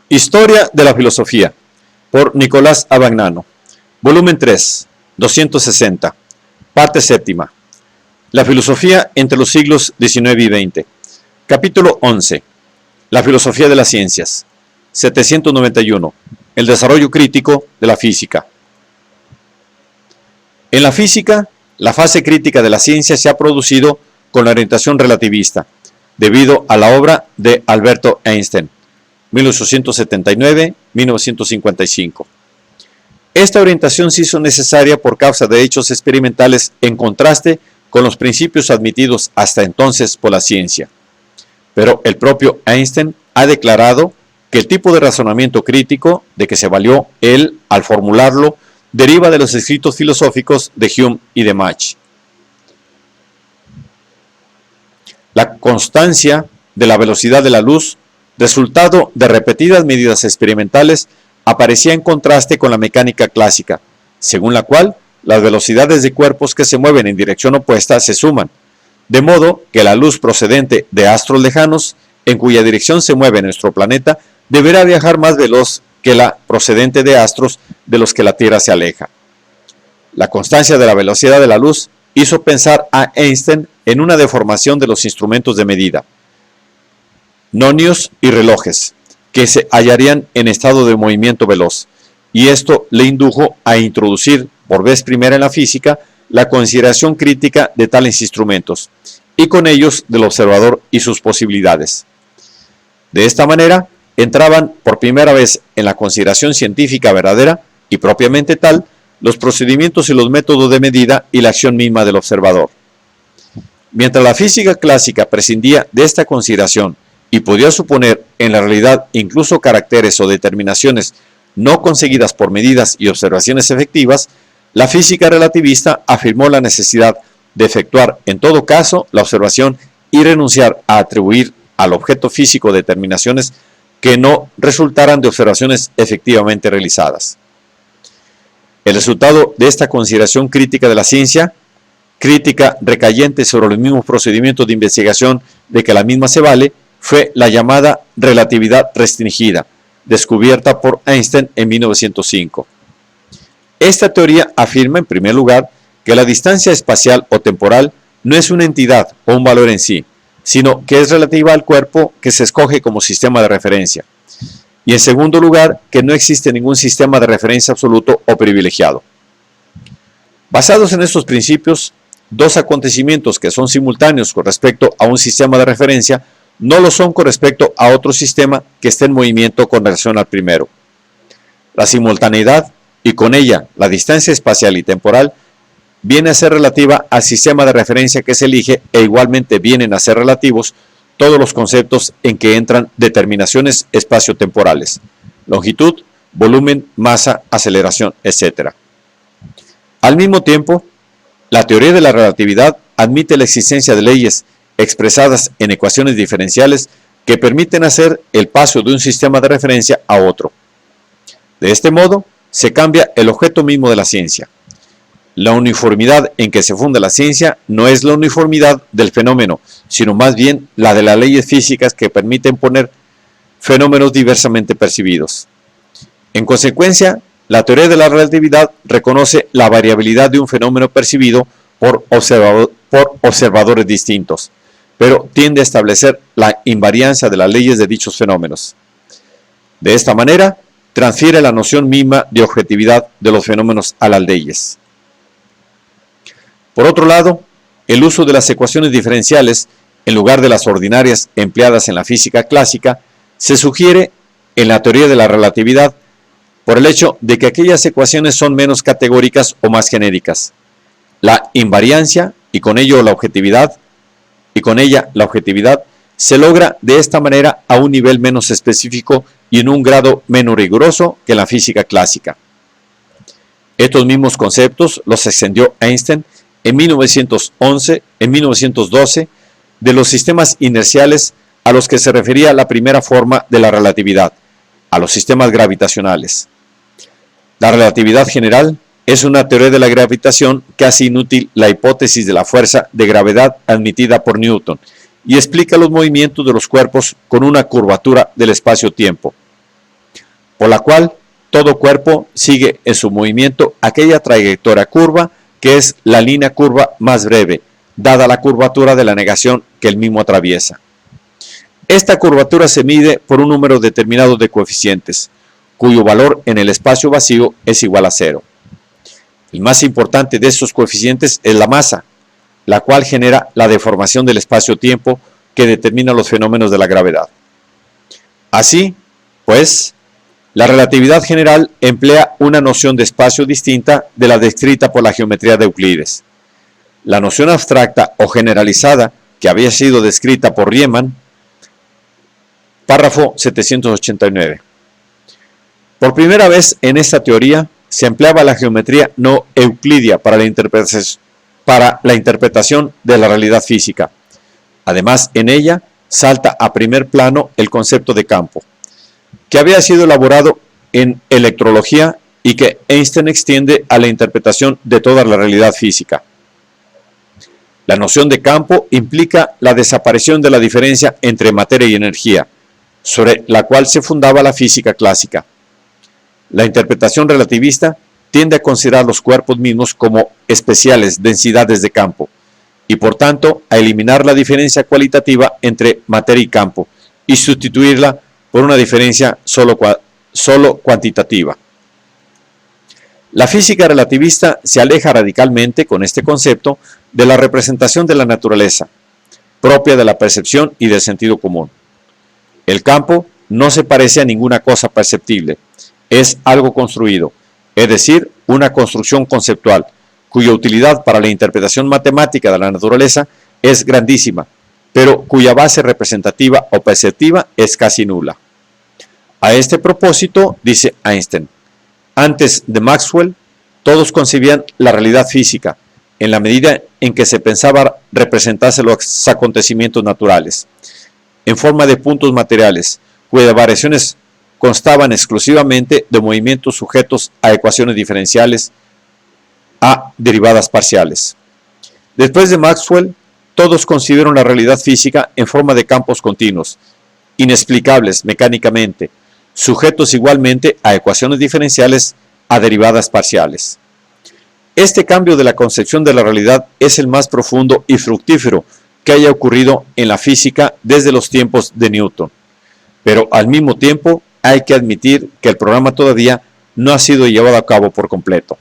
Historia de la filosofía, por Nicolás Abagnano, volumen 3, 260, parte séptima. La filosofía entre los siglos XIX y XX. Capítulo 11. La filosofía de las ciencias. 791. El desarrollo crítico de la física. En la física, la fase crítica de la ciencia se ha producido con la orientación relativista, debido a la obra de Alberto Einstein, 1879-1955. Esta orientación se hizo necesaria por causa de hechos experimentales en contraste con los principios admitidos hasta entonces por la ciencia. Pero el propio Einstein ha declarado que el tipo de razonamiento crítico de que se valió él al formularlo deriva de los escritos filosóficos de Hume y de Mach. La constancia de la velocidad de la luz, resultado de repetidas medidas experimentales, aparecía en contraste con la mecánica clásica, según la cual las velocidades de cuerpos que se mueven en dirección opuesta se suman, de modo que la luz procedente de astros lejanos, en cuya dirección se mueve nuestro planeta, deberá viajar más veloz que la procedente de astros de los que la Tierra se aleja. La constancia de la velocidad de la luz hizo pensar a Einstein en una deformación de los instrumentos de medida, nonios y relojes, que se hallarían en estado de movimiento veloz, y esto le indujo a introducir por vez primera en la física la consideración crítica de tales instrumentos, y con ellos del observador y sus posibilidades. De esta manera, entraban por primera vez en la consideración científica verdadera y propiamente tal, los procedimientos y los métodos de medida y la acción misma del observador. Mientras la física clásica prescindía de esta consideración y podía suponer en la realidad incluso caracteres o determinaciones no conseguidas por medidas y observaciones efectivas, la física relativista afirmó la necesidad de efectuar en todo caso la observación y renunciar a atribuir al objeto físico determinaciones que no resultaran de observaciones efectivamente realizadas. El resultado de esta consideración crítica de la ciencia, crítica recayente sobre los mismos procedimientos de investigación de que la misma se vale, fue la llamada relatividad restringida, descubierta por Einstein en 1905. Esta teoría afirma, en primer lugar, que la distancia espacial o temporal no es una entidad o un valor en sí, sino que es relativa al cuerpo que se escoge como sistema de referencia. Y en segundo lugar, que no existe ningún sistema de referencia absoluto o privilegiado. Basados en estos principios, dos acontecimientos que son simultáneos con respecto a un sistema de referencia no lo son con respecto a otro sistema que esté en movimiento con relación al primero. La simultaneidad y con ella la distancia espacial y temporal viene a ser relativa al sistema de referencia que se elige e igualmente vienen a ser relativos todos los conceptos en que entran determinaciones espaciotemporales, longitud, volumen, masa, aceleración, etc. Al mismo tiempo, la teoría de la relatividad admite la existencia de leyes expresadas en ecuaciones diferenciales que permiten hacer el paso de un sistema de referencia a otro. De este modo, se cambia el objeto mismo de la ciencia. La uniformidad en que se funda la ciencia no es la uniformidad del fenómeno, sino más bien la de las leyes físicas que permiten poner fenómenos diversamente percibidos. En consecuencia, la teoría de la relatividad reconoce la variabilidad de un fenómeno percibido por observadores distintos, pero tiende a establecer la invariancia de las leyes de dichos fenómenos. De esta manera, transfiere la noción misma de objetividad de los fenómenos a las leyes. Por otro lado, el uso de las ecuaciones diferenciales, en lugar de las ordinarias empleadas en la física clásica, se sugiere en la teoría de la relatividad por el hecho de que aquellas ecuaciones son menos categóricas o más genéricas. La invariancia y con ella la objetividad se logra de esta manera a un nivel menos específico y en un grado menos riguroso que en la física clásica. Estos mismos conceptos los extendió Einstein en 1912 de los sistemas inerciales a los que se refería la primera forma de la relatividad, a los sistemas gravitacionales. La relatividad general es una teoría de la gravitación que hace inútil la hipótesis de la fuerza de gravedad admitida por Newton y explica los movimientos de los cuerpos con una curvatura del espacio-tiempo. por la cual todo cuerpo sigue en su movimiento aquella trayectoria curva que es la línea curva más breve, dada la curvatura de la negación que el mismo atraviesa. Esta curvatura se mide por un número determinado de coeficientes, cuyo valor en el espacio vacío es igual a 0. El más importante de estos coeficientes es la masa, la cual genera la deformación del espacio-tiempo que determina los fenómenos de la gravedad. Así, pues, la relatividad general emplea una noción de espacio distinta de la descrita por la geometría de Euclides. La noción abstracta o generalizada que había sido descrita por Riemann, párrafo 789. Por primera vez en esta teoría se empleaba la geometría no euclidia para la interpretación de la realidad física. Además, en ella salta a primer plano el concepto de campo, que había sido elaborado en electrología y que Einstein extiende a la interpretación de toda la realidad física. La noción de campo implica la desaparición de la diferencia entre materia y energía, sobre la cual se fundaba la física clásica. La interpretación relativista tiende a considerar los cuerpos mismos como especiales densidades de campo, y por tanto a eliminar la diferencia cualitativa entre materia y campo, y sustituirla por una diferencia solo cuantitativa. La física relativista se aleja radicalmente con este concepto de la representación de la naturaleza, propia de la percepción y del sentido común. El campo no se parece a ninguna cosa perceptible, es algo construido, es decir, una construcción conceptual, cuya utilidad para la interpretación matemática de la naturaleza es grandísima, pero cuya base representativa o perceptiva es casi nula. A este propósito, dice Einstein, antes de Maxwell, todos concebían la realidad física, en la medida en que se pensaba representarse los acontecimientos naturales, en forma de puntos materiales, cuyas variaciones constaban exclusivamente de movimientos sujetos a ecuaciones diferenciales, a derivadas parciales. Después de Maxwell, todos concibieron la realidad física en forma de campos continuos, inexplicables mecánicamente, sujetos igualmente a ecuaciones diferenciales a derivadas parciales. Este cambio de la concepción de la realidad es el más profundo y fructífero que haya ocurrido en la física desde los tiempos de Newton. Pero al mismo tiempo hay que admitir que el programa todavía no ha sido llevado a cabo por completo.